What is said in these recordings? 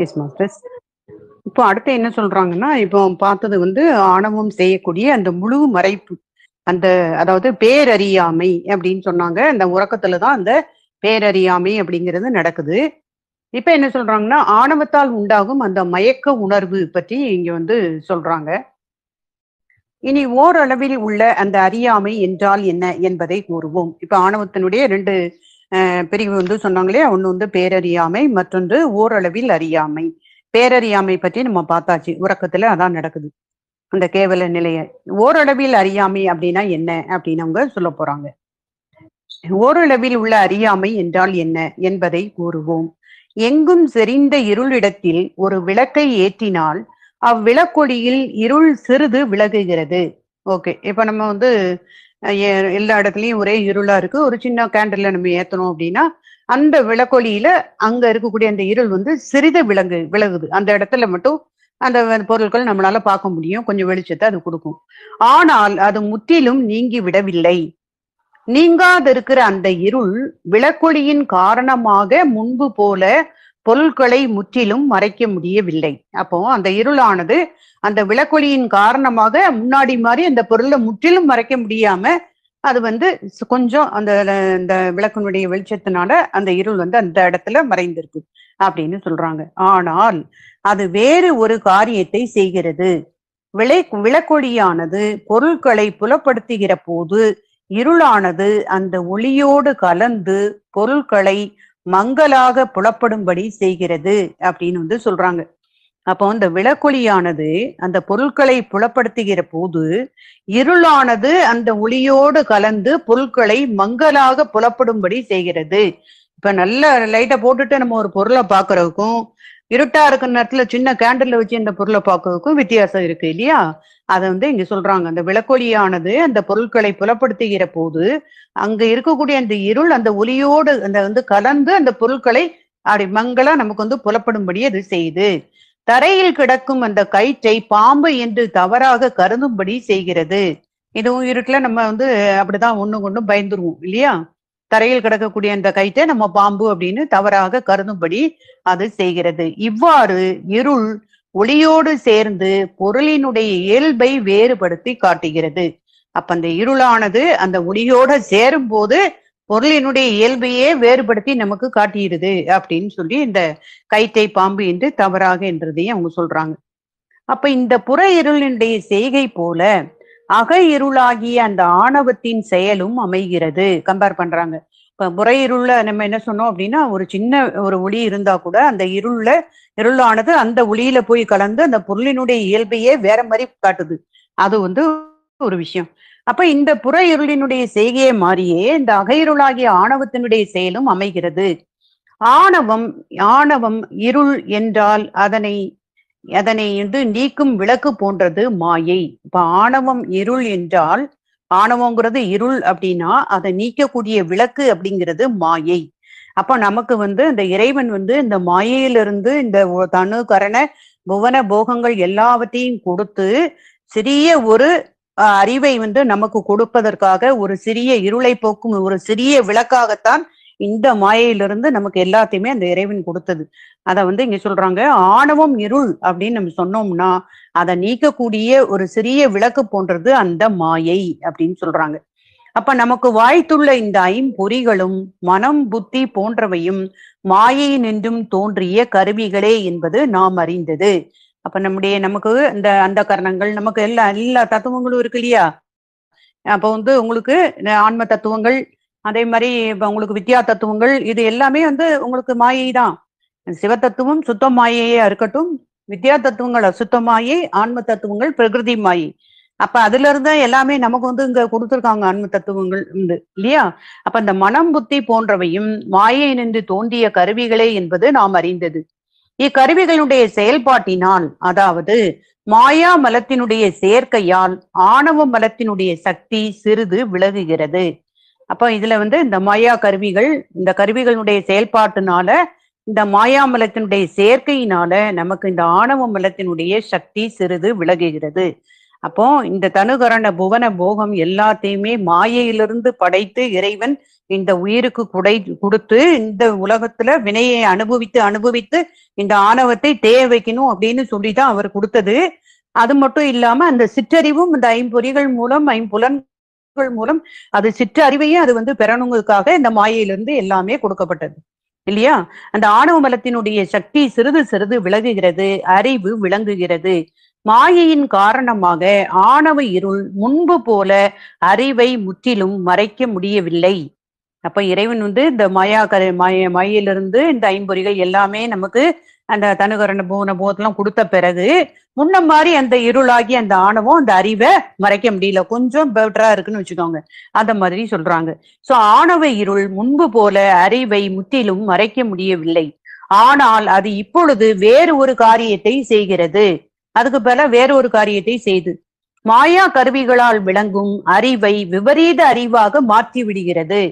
S masters. இப்போ அடுத்து என்ன சொல்றாங்கன்னா, இப்போ பார்த்தது வந்து ஆணவம் செய்யக்கூடிய அந்த முழு மறைப்பு. அந்த அதாவது பேரறியாமை அப்படின்னு சொன்னாங்க. அந்த உறக்கத்துல தான் அந்த பேரறியாமை அப்படிங்கிறது நடக்குது. இப்ப என்ன சொல்றாங்கன்னா, ஆணவத்தால் உண்டாகும் அந்த மயக்க உணர்வு பற்றி இங்க வந்து சொல்றாங்க. இனி ஓரளவில் உள்ள அந்த அறியாமை என்றால் என்ன என்பதை கூறுவோம். இப்ப ஆணவத்தினுடைய 2 பிரிவு வந்து சொன்னாங்களே, ஒண்ணு வந்து பேரறியாமை, மற்றொன்று ஓரளவில் அறியாமை. பேரறியாமை பற்றி நம்ம பார்த்தாச்சு. உறக்கத்துல அதான் நடக்குது. அந்த கேவல நிலைய. ஓரளவில் அறியாமை அப்படின்னா என்ன அப்படின்னு அவங்க சொல்ல போறாங்க. ஓரளவில் உள்ள அறியாமை என்றால் என்ன என்பதை கூறுவோம். எங்கும் செறிந்த இருளிடத்தில் ஒரு விளக்கை ஏற்றினால் அவ்விளக்கொளியில் இருள் சிறிது விலகுகிறது. ஓகே, இப்ப நம்ம வந்து எல்லா இடத்துலயும் ஒரே இருளா இருக்கு. ஒரு சின்ன கேண்டில்ல நம்ம ஏத்தணும் அப்படின்னா அந்த விளக்கொளியில அங்க இருக்கக்கூடிய அந்த இருள் வந்து சிறிது விலகுது. அந்த இடத்துல மட்டும் அந்த பொருட்கள் நம்மளால பார்க்க முடியும். கொஞ்சம் வெளிச்சத்தை அது கொடுக்கும். ஆனால் அது முற்றிலும் நீங்கி விடவில்லை. நீங்காதிருக்கிற அந்த இருள் விளக்கொளியின் காரணமாக முன்பு போல பொருட்களை முற்றிலும் மறைக்க முடியவில்லை. அப்போ அந்த இருளானது அந்த விளக்கொளியின் காரணமாக முன்னாடி மாதிரி அந்த பொருளை முற்றிலும் மறைக்க முடியாம அது வந்து கொஞ்சம் அந்த விளக்கினுடைய வெளிச்சத்தினால அந்த இருள் வந்து அந்த இடத்துல மறைந்திருக்கு அப்படின்னு சொல்றாங்க. ஆனால் அது வேறு ஒரு காரியத்தை செய்கிறது. விளக்கொளியானது பொருட்களை புலப்படுத்துகிற போது இருளானது அந்த ஒளியோடு கலந்து பொருட்களை மங்கலாக புலப்படும்படி செய்கிறது அப்படின்னு வந்து சொல்றாங்க. அப்போ இந்த விளக்கொளியானது அந்த பொருட்களை புலப்படுத்துகிற போது இருளானது அந்த ஒளியோடு கலந்து பொருட்களை மங்கலாக புலப்படும்படி செய்கிறது. இப்ப நல்ல லைட்டை போட்டுட்டு நம்ம ஒரு பொருளை பாக்குறதுக்கும் இருட்டா இருக்கிற நேரத்துல சின்ன கேண்டில் வச்சு இந்த பொருளை பார்க்கறதுக்கும் வித்தியாசம் இருக்கு இல்லையா? அதை வந்து இங்க சொல்றாங்க. அந்த விளக்கொளியானது அந்த பொருட்களை புலப்படுத்துகிற போது அங்க இருக்கக்கூடிய அந்த இருள் அந்த ஒளியோடு அந்த வந்து கலந்து அந்த பொருட்களை அப்படி மங்களா நமக்கு வந்து புலப்படும்படி அது செய்யுது. தரையில் கிடக்கும் அந்த கயிற்றை பாம்பு என்று தவறாக கருதும்படி செய்கிறது. இதுவும் இருட்டுல நம்ம வந்து அப்படிதான் ஒண்ணும் பயந்துருவோம் இல்லையா? தரையில் கிடக்கக்கூடிய அந்த கயிற்றை நம்ம பாம்பு அப்படின்னு தவறாக கருதும்படி அது செய்கிறது. இவ்வாறு இருள் ஒளியோடு சேர்ந்து பொருளினுடைய இயல்பை வேறுபடுத்தி காட்டுகிறது. அப்ப அந்த இருளானது அந்த ஒளியோட சேரும் போது பொருளினுடைய இயல்பையே வேறுபடுத்தி நமக்கு காட்டிடுது அப்படின்னு சொல்லி இந்த கயிற்றை பாம்பு என்று தவறாக என்றதையும் அவங்க சொல்றாங்க. அப்ப இந்த புற இருளினுடைய செய்கை போல அக இருளாகிய அந்த ஆணவத்தின் செயலும் அமைகிறது. கம்பேர் பண்றாங்க. இப்ப புற இருள்ல நம்ம என்ன சொன்னோம் அப்படின்னா ஒரு சின்ன ஒரு ஒளி இருந்தா கூட அந்த இருளானது அந்த ஒளியில போய் கலந்து அந்த பொருளினுடைய இயல்பையே வேற மாதிரி காட்டுது. அது வந்து ஒரு விஷயம். அப்ப இந்த புற இருளினுடைய செய்கையை மாறியே இந்த அக இருளாகிய ஆணவத்தினுடைய செயலும் அமைகிறது. ஆணவம் இருள் என்றால் அதனை வந்து நீக்கும் விளக்கு போன்றது மாயை. இப்ப ஆணவம் இருள் என்றால் ஆணவங்கிறது இருள் அப்படின்னா அதை நீக்கக்கூடிய விளக்கு அப்படிங்கிறது மாயை. அப்ப நமக்கு வந்து இந்த இறைவன் வந்து இந்த மாயையிலிருந்து இந்த தனு கரண புவன போகங்கள் எல்லாவற்றையும் கொடுத்து சிறிய ஒரு அறிவை வந்து நமக்கு கொடுப்பதற்காக ஒரு சிறிய இருளை போக்கும் ஒரு சிறிய விளக்காகத்தான் இந்த மாயையிலிருந்து நமக்கு எல்லாத்தையுமே அந்த இறைவன் கொடுத்தது. அத வந்து இங்க சொல்றாங்க, ஆணவம் இருள் அப்படின்னு நம்ம சொன்னோம்னா அதை நீக்கக்கூடிய ஒரு சிறிய விளக்கு போன்றது அந்த மாயை அப்படின்னு சொல்றாங்க. அப்ப நமக்கு வாய்த்துள்ள இந்த ஐம்பொறிகளும் மனம் புத்தி போன்றவையும் மாயை நின்றும் தோன்றிய கருவிகளே என்பது நாம் அறிந்தது. அப்ப நமக்கு இந்த அந்த கரணங்கள் நமக்கு எல்லா தத்துவங்களும் இருக்கு இல்லையா? அப்ப வந்து உங்களுக்கு ஆன்ம தத்துவங்கள் அதே மாதிரி இப்ப உங்களுக்கு வித்யா தத்துவங்கள் இது எல்லாமே வந்து உங்களுக்கு மாயை தான். சிவ தத்துவம் சுத்த மாயையா இருக்கட்டும், வித்யா தத்துவங்கள் அசுத்த மாயை, ஆன்ம தத்துவங்கள் பிரகிருதி மாயை. அப்ப அதுல இருந்தா எல்லாமே நமக்கு வந்து இங்க கொடுத்துருக்காங்க ஆன்ம தத்துவங்கள் உண்டு இல்லையா? அப்ப இந்த மனம் புத்தி போன்றவையும் மாயை நின்று தோன்றிய கருவிகளே என்பது நாம் அறிந்தது. இக்கருவிகளுடைய செயல்பாட்டினால் அதாவது மாயா மலத்தினுடைய சேர்க்கையால் ஆணவ மலத்தினுடைய சக்தி சிறிது விலகுகிறது. அப்ப இதுல வந்து இந்த மாயா கருவிகள் இந்த கருவிகளுடைய செயல்பாட்டினால இந்த மாயாமலத்தினுடைய சேர்க்கையினால நமக்கு இந்த ஆணவ மலத்தினுடைய சக்தி சிறிது விலகுகிறது. அப்போ இந்த தனுகரண புவன போகம் எல்லாத்தையுமே மாயையிலிருந்து படைத்து இறைவன் இந்த உயிருக்கு கொடுத்து இந்த உலகத்துல வினையை அனுபவித்து அனுபவித்து இந்த ஆணவத்தை தேய வைக்கணும் அப்படின்னு சொல்லிதான் அவர் கொடுத்தது. அது மட்டும் இல்லாம அந்த சிற்றறிவும் இந்த ஐம்பொறிகள் மூலம் ஐம்புலன்கள் மூலம் அது சிற்றறிவையும் அது பெறணுங்கிறதுக்காக இந்த மாயையிலிருந்து எல்லாமே கொடுக்கப்பட்டது இல்லையா? அந்த ஆணவ மலத்தினுடைய சக்தி சிறிது சிறிது விலகுகிறது, அறிவு விளங்குகிறது. மாயையின் காரணமாக ஆணவ இருள் முன்பு போல அறிவை முற்றிலும் மறைக்க முடியவில்லை. அப்ப இறைவன் இந்த மாயிலிருந்து இந்த ஐம்பொறிகள் எல்லாமே நமக்கு அந்த தனுகரண பூன போதெல்லாம் கொடுத்த பிறகு முன்ன மாதிரி அந்த இருளாகி அந்த ஆணவம் அந்த அறிவை மறைக்க முடியல, கொஞ்சம் பெட்டரா இருக்குன்னு வச்சுக்கோங்க. அந்த மாதிரி சொல்றாங்க. சோ ஆணவ இருள் முன்பு போல அறிவை முற்றிலும் மறைக்க முடியவில்லை. ஆனால் அது இப்பொழுது வேறு ஒரு காரியத்தை செய்கிறது. அதுக்கு பல வேற ஒரு காரியத்தை செய்து மாயா கருவிகளால் விளங்கும் அறிவை விபரீத அறிவாக மாற்றி விடுகிறது.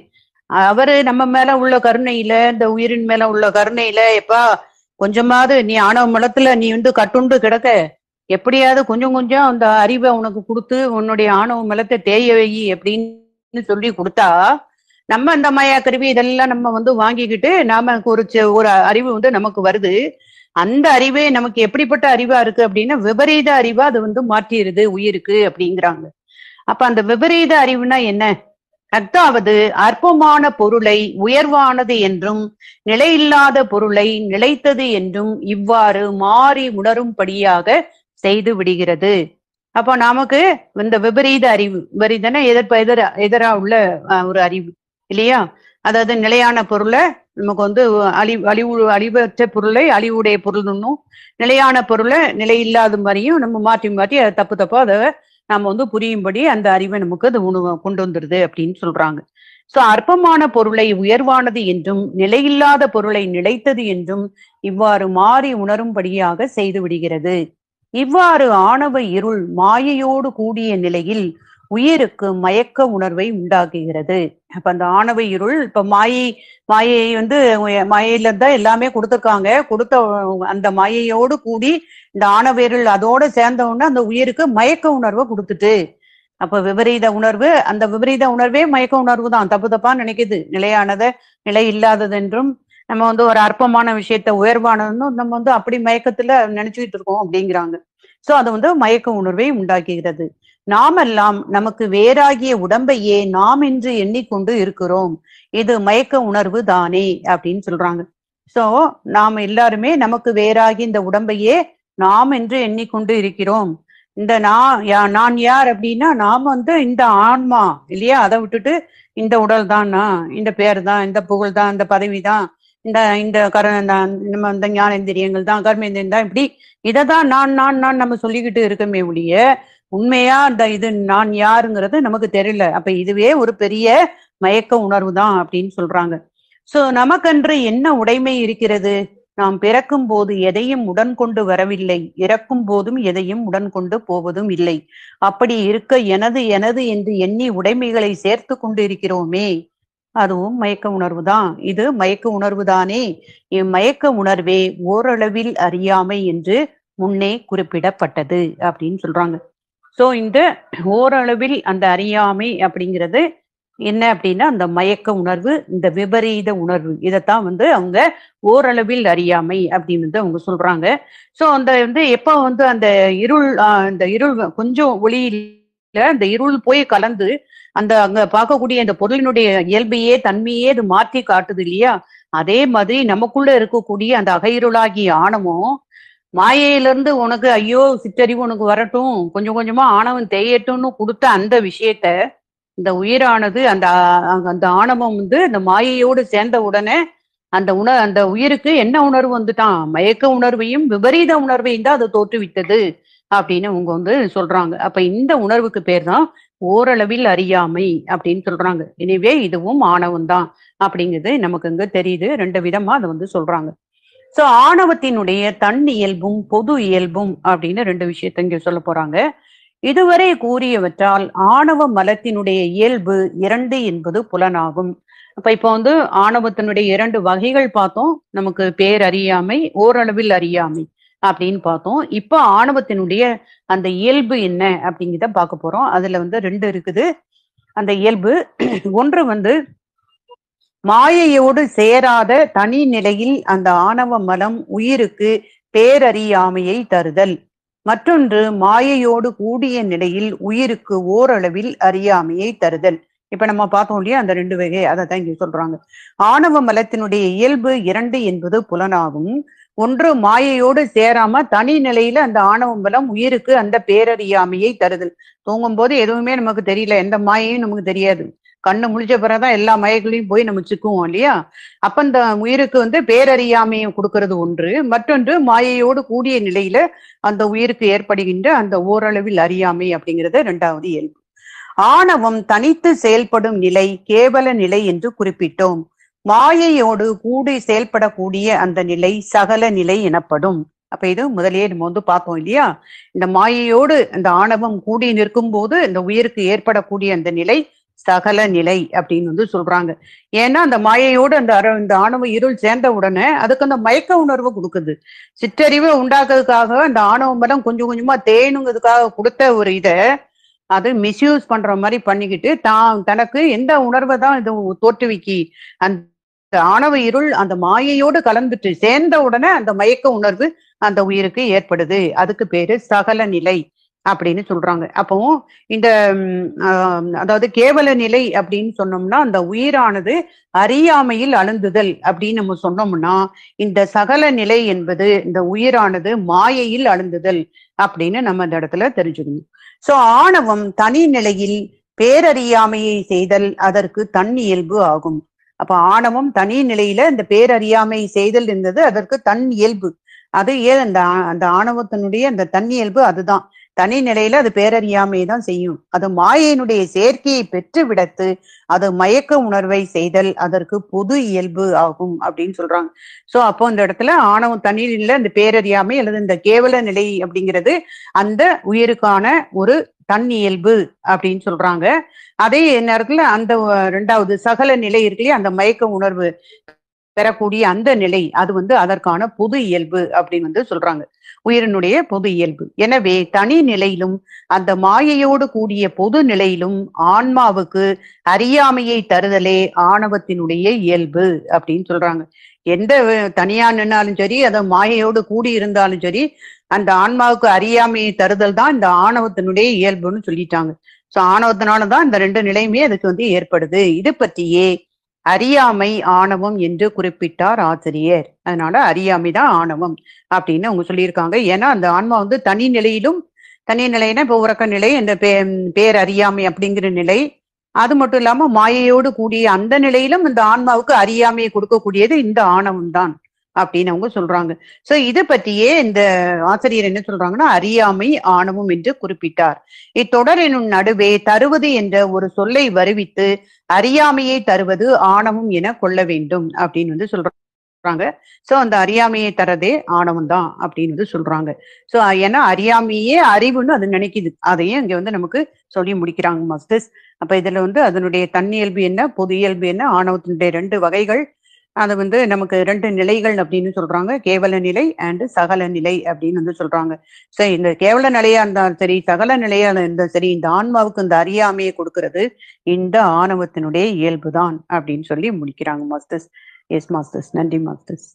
அவரு நம்ம மேல உள்ள கருணையில, இந்த உயிரின் மேல உள்ள கருணையில, எப்பா கொஞ்சமாவது நீ ஆணவ மலத்துல நீ கட்டுண்டு கிடக்க, எப்படியாவது கொஞ்சம் கொஞ்சம் அந்த அறிவை உனக்கு கொடுத்து உன்னுடைய ஆணவ மலத்தை தேய வை அப்படின்னு சொல்லி கொடுத்தா, நம்ம அந்த மாயா கருவி இதெல்லாம் நம்ம வாங்கிக்கிட்டு நாம ஒரு அறிவு நமக்கு வருது. அந்த அறிவே நமக்கு எப்படிப்பட்ட அறிவா இருக்கு அப்படின்னா விபரீத அறிவா அது மாற்றிடுது உயிருக்கு அப்படிங்கிறாங்க. அப்ப அந்த விபரீத அறிவுனா என்ன? அதாவது அற்பமான பொருளை உயர்வானது என்றும் நிலையில்லாத பொருளை நிலைத்தது என்றும் இவ்வாறு மாறி உணரும்படியாக செய்து விடுகிறது. அப்போ நமக்கு இந்த விபரீத அறிவு, விபரீதன எதிரா உள்ள ஒரு அறிவு இல்லையா? அதாவது நிலையான பொருளை நமக்கு அழிவற்ற பொருளை அழிவுடைய பொருள்னும், நிலையான பொருளை நிலை இல்லாத மாதிரியும் நம்ம மாற்றி மாற்றி அதை தப்பா அதை நாம புரியும்படி அந்த அறிவை நமக்கு அது கொண்டு வந்துருது அப்படின்னு சொல்றாங்க. சோ அற்பமான பொருளை உயர்வானது என்றும் நிலையில்லாத பொருளை நிலைத்தது என்றும் இவ்வாறு மாறி உணரும்படியாக செய்து விடுகிறது. இவ்வாறு ஆணவ இருள் மாயையோடு கூடிய நிலையில் உயிருக்கு மயக்க உணர்வை உண்டாக்குகிறது. அப்ப அந்த ஆணவ இருள் இப்ப மாயை மாயையில தான் எல்லாமே கொடுத்துருக்காங்க. கொடுத்த அந்த மாயையோடு கூடி இந்த ஆணவ இருள் அதோட சேர்ந்தவுடனே அந்த உயிருக்கு மயக்க உணர்வை கொடுத்துட்டு, அப்ப விபரீத உணர்வு, அந்த விபரீத உணர்வே மயக்க உணர்வு தான். தப்பா நினைக்குது. நிலையானதை நிலை இல்லாதது என்றும் நம்ம ஒரு அற்பமான விஷயத்த உயர்வானதுன்னு நம்ம அப்படி மயக்கத்துல நினைச்சுக்கிட்டு இருக்கோம் அப்படிங்கிறாங்க. சோ அது மயக்க உணர்வை உண்டாக்குகிறது. நாமெல்லாம் நமக்கு வேறாகிய உடம்பையே நாம் என்று எண்ணிக்கொண்டு இருக்கிறோம். இது மயக்க உணர்வு தானே அப்படின்னு சொல்றாங்க. சோ நாம எல்லாருமே நமக்கு வேறாகி இந்த உடம்பையே நாம் என்று எண்ணிக்கொண்டு இருக்கிறோம். இந்த நான் யார் அப்படின்னா நாம இந்த ஆன்மா இல்லையா? அதை விட்டுட்டு இந்த உடல் தான், இந்த பேர் தான், இந்த புகழ் தான், இந்த பதவி தான், இந்த நம்ம இந்த ஞானேந்திரியங்கள் தான், கர்மேந்திரியம் தான், இப்படி இதைதான் நான் நம்ம சொல்லிக்கிட்டு இருக்கமே ஒழிய உண்மையா இது நான் யாருங்கிறது நமக்கு தெரியல. அப்ப இதுவே ஒரு பெரிய மயக்க உணர்வு தான் அப்படின்னு சொல்றாங்க. சோ நமக்கென்று என்ன உடைமை இருக்கிறது? நாம் பிறக்கும் போது எதையும் உடன் கொண்டு வரவில்லை, இறக்கும் போதும் எதையும் உடன் கொண்டு போவதும் இல்லை. அப்படி இருக்க எனது எனது என்று எண்ணி உடைமைகளை சேர்த்து கொண்டு இருக்கிறோமே, அதுவும் மயக்க உணர்வு தான். இது மயக்க உணர்வு தானே. இம்மயக்க உணர்வே ஓரளவில் அறியாமை என்று முன்னே குறிப்பிடப்பட்டது அப்படின்னு சொல்றாங்க. சோ இந்த ஓரளவில் அந்த அறியாமை அப்படிங்கிறது என்ன அப்படின்னா அந்த மயக்க உணர்வு, இந்த விபரீத உணர்வு, இதைத்தான் அவங்க ஓரளவில் அறியாமை அப்படின்னு அவங்க சொல்றாங்க. சோ அந்த எப்ப அந்த இருள் இந்த இருள் கொஞ்சம் ஒளியில அந்த இருள் போய் கலந்து அங்க பார்க்கக்கூடிய அந்த பொருளினுடைய இயல்பையே தன்மையே அது மாற்றி காட்டுது இல்லையா? அதே மாதிரி நமக்குள்ள இருக்கக்கூடிய அந்த அகைருளாகிய ஆணவம் மாயையிலிருந்து உனக்கு ஐயோ சிற்றறிவு உனக்கு வரட்டும், கொஞ்சம் கொஞ்சமா ஆணவம் தேயட்டும்னு கொடுத்த அந்த விஷயத்த இந்த உயிரானது அந்த அந்த ஆணவம் அந்த மாயையோடு சேர்ந்த உடனே அந்த உயிருக்கு என்ன உணர்வு வந்துட்டான்? மயக்க உணர்வையும் விபரீத உணர்வையும் தான் அது தோற்றுவித்தது அப்படின்னு அவங்க சொல்றாங்க. அப்ப இந்த உணர்வுக்கு பேர் தான் ஓரளவில் அறியாமை அப்படின்னு சொல்றாங்க. எனவே இதுவும் ஆணவம் தான் அப்படிங்கிறது நமக்கு இங்க தெரியுது. 2 விதமா அதை சொல்றாங்க. சோ ஆணவத்தினுடைய தன் இயல்பும் பொது இயல்பும் அப்படின்னு 2 விஷயத்த இங்க சொல்ல போறாங்க. இதுவரை கூறியவற்றால் ஆணவ மலத்தினுடைய இயல்பு 2 என்பது புலனாகும். இப்ப ஆணவத்தினுடைய 2 வகைகள் பார்த்தோம். நமக்கு பேரறியாமை, ஓரளவில் அறியாமை அப்படின்னு பார்த்தோம். இப்ப ஆணவத்தினுடைய அந்த இயல்பு என்ன அப்படிங்கிறத பார்க்க போறோம். அதுல வந்து 2 இருக்குது அந்த இயல்பு. ஒன்று வந்து மாயையோடு சேராத தனி நிலையில் அந்த ஆணவ மலம் உயிருக்கு பேரறியாமையை தருதல். மற்றொன்று மாயையோடு கூடிய நிலையில் உயிருக்கு ஓரளவில் அறியாமையை தருதல். இப்ப நம்ம பார்த்தோம் இல்லையா அந்த 2 வகை, அதை தான் இங்க சொல்றாங்க. ஆணவ மலத்தினுடைய இயல்பு 2 என்பது புலனாகும். ஒன்று மாயையோடு சேராம தனி நிலையில அந்த ஆணவ மலம் உயிருக்கு அந்த பேரறியாமையை தருதல். தூங்கும் போது எதுவுமே நமக்கு தெரியல, எந்த மாயையும் நமக்கு தெரியாது. கண்ணு முழிச்ச பிறகுதான் எல்லா மயங்களையும் போய் நம்ம சிக்குவோம் இல்லையா? அப்ப இந்த உயிருக்கு வந்து பேரறியாமையை கொடுக்கிறது ஒன்று. மற்றொன்று மாயையோடு கூடிய நிலையில அந்த உயிருக்கு ஏற்படுகின்ற அந்த ஓரளவில் அறியாமை அப்படிங்கிறது 2வது இயல்பு. ஆணவம் தனித்து செயல்படும் நிலை கேவல நிலை என்று குறிப்பிட்டோம். மாயையோடு கூடி செயல்படக்கூடிய அந்த நிலை சகல நிலை எனப்படும். அப்ப இது முதலியே நம்ம வந்து பார்த்தோம் இல்லையா? இந்த மாயையோடு இந்த ஆணவம் கூடி நிற்கும் போது இந்த உயிருக்கு ஏற்படக்கூடிய அந்த நிலை சகல நிலை அப்படின்னு வந்து சொல்றாங்க. ஏன்னா அந்த மாயையோடு இந்த ஆணவ இருள் சேர்ந்த உடனே அதுக்கு அந்த மயக்க உணர்வு கொடுக்குது. சிற்றறிவை உண்டாக்குறதுக்காக அந்த ஆணவ மலம் கொஞ்சம் கொஞ்சமா தேணுங்கிறதுக்காக கொடுத்த ஒரு இதை அது மிஸ்யூஸ் பண்ற மாதிரி பண்ணிக்கிட்டு தனக்கு எந்த உணர்வை தான் இது தோற்றுவிக்கி அந்த ஆணவ இருள் அந்த மாயையோடு கலந்துட்டு சேர்ந்த உடனே அந்த மயக்க உணர்வு அந்த உயிருக்கு ஏற்படுது. அதுக்கு பேரு சகல நிலை அப்படின்னு சொல்றாங்க. அப்போ இந்த அதாவது கேவல நிலை அப்படின்னு சொன்னோம்னா அந்த உயிரானது அறியாமையில் அழுந்துதல் அப்படின்னு நம்ம சொன்னோம்னா, இந்த சகல நிலை என்பது இந்த உயிரானது மாயையில் அழுந்துதல் அப்படின்னு நம்ம இந்த இடத்துல தெரிஞ்சுக்கணும். சோ ஆணவம் தனி நிலையில் பேரறியாமையை செய்தல் அதற்கு தன் இயல்பு ஆகும். அப்ப ஆணவம் தனி நிலையில இந்த பேரறியாமை செய்தல் என்பது அதற்கு தன் இயல்பு. அது ஏன் அந்த ஆணவத்தினுடைய அந்த தன் இயல்பு அதுதான். தனி நிலையில அது பேரறியாமையை தான் செய்யும். அது மாயையினுடைய சேர்க்கையை பெற்று விடத்து அது மயக்க உணர்வை செய்தல் அதற்கு பொது இயல்பு ஆகும் அப்படின்னு சொல்றாங்க. சோ அப்போ இந்த இடத்துல ஆணவம் தனி நிலையில இந்த பேரறியாமை அல்லது இந்த கேவல நிலை அப்படிங்கிறது அந்த உயிருக்கான ஒரு தன் இயல்பு அப்படின்னு சொல்றாங்க. அதே நேரத்துல அந்த 2வது சகல நிலை இருக்குல்லையே அந்த மயக்க உணர்வு பெறக்கூடிய அந்த நிலை அது வந்து அதற்கான பொது இயல்பு அப்படின்னு வந்து சொல்றாங்க. உயிரினுடைய பொது இயல்பு. எனவே தனி நிலையிலும் அந்த மாயையோடு கூடிய பொது நிலையிலும் ஆன்மாவுக்கு அறியாமையை தருதலே ஆணவத்தினுடைய இயல்பு அப்படின்னு சொல்றாங்க. எந்த தனியா நின்னாலும் சரி அதை மாயையோடு கூடி இருந்தாலும் சரி அந்த ஆன்மாவுக்கு அறியாமையை தருதல் தான் இந்த ஆணவத்தினுடைய இயல்புன்னு சொல்லிட்டாங்க. சோ ஆணவத்தினாலதான் இந்த 2 நிலையுமே அதுக்கு வந்து ஏற்படுது. இது பற்றியே அறியாமை ஆணவம் என்று குறிப்பிட்டார் ஆசிரியர். அதனால அறியாமை தான் ஆணவம் அப்படின்னு அவங்க சொல்லியிருக்காங்க. ஏன்னா அந்த ஆன்மா வந்து தனி நிலையிலும், தனி நிலைன்னா இப்ப உறக்க நிலை, இந்த பேரறியாமை அப்படிங்கிற நிலை, அது மட்டும் இல்லாம மாயையோடு கூடிய அந்த நிலையிலும் இந்த ஆன்மாவுக்கு அறியாமையை கொடுக்கக்கூடியது இந்த ஆணவம் தான் அப்படின்னு அவங்க சொல்றாங்க. சோ இது பற்றியே இந்த ஆசிரியர் என்ன சொல்றாங்கன்னா அறியாமை ஆணவம் என்று குறிப்பிட்டார். இத்தொடரினும் நடுவே தருவது என்ற ஒரு சொல்லை வருவித்து அறியாமையை தருவது ஆணவம் என கொள்ள வேண்டும் அப்படின்னு வந்து சொல்றாங்க. சோ அந்த அறியாமையை தரதே ஆணவம் தான் அப்படின்னு வந்து சொல்றாங்க. சோ ஏன்னா அறியாமையே அறிவுன்னு அது நினைக்குது. அதையும் இங்க வந்து நமக்கு சொல்லி முடிக்கிறாங்க மாஸ்டர்ஸ். அப்ப இதுல வந்து அதனுடைய தன்னியல்பு என்ன, பொது இயல்பு என்ன, ஆணவத்தினுடைய 2 வகைகள், அது வந்து நமக்கு 2 நிலைகள் அப்படின்னு சொல்றாங்க. கேவல நிலை அண்ட் சகல நிலை அப்படின்னு வந்து சொல்றாங்க. சோ இந்த கேவல நிலையா இருந்தாலும் சரி சகல நிலையா இருந்தாலும் சரி இந்த ஆன்மாவுக்கு இந்த அறியாமையை கொடுக்கிறது இந்த ஆணவத்தினுடைய இயல்புதான் அப்படின்னு சொல்லி முடிக்கிறாங்க மாஸ்டர்ஸ். S masters. நன்றி மாஸ்டர்ஸ்.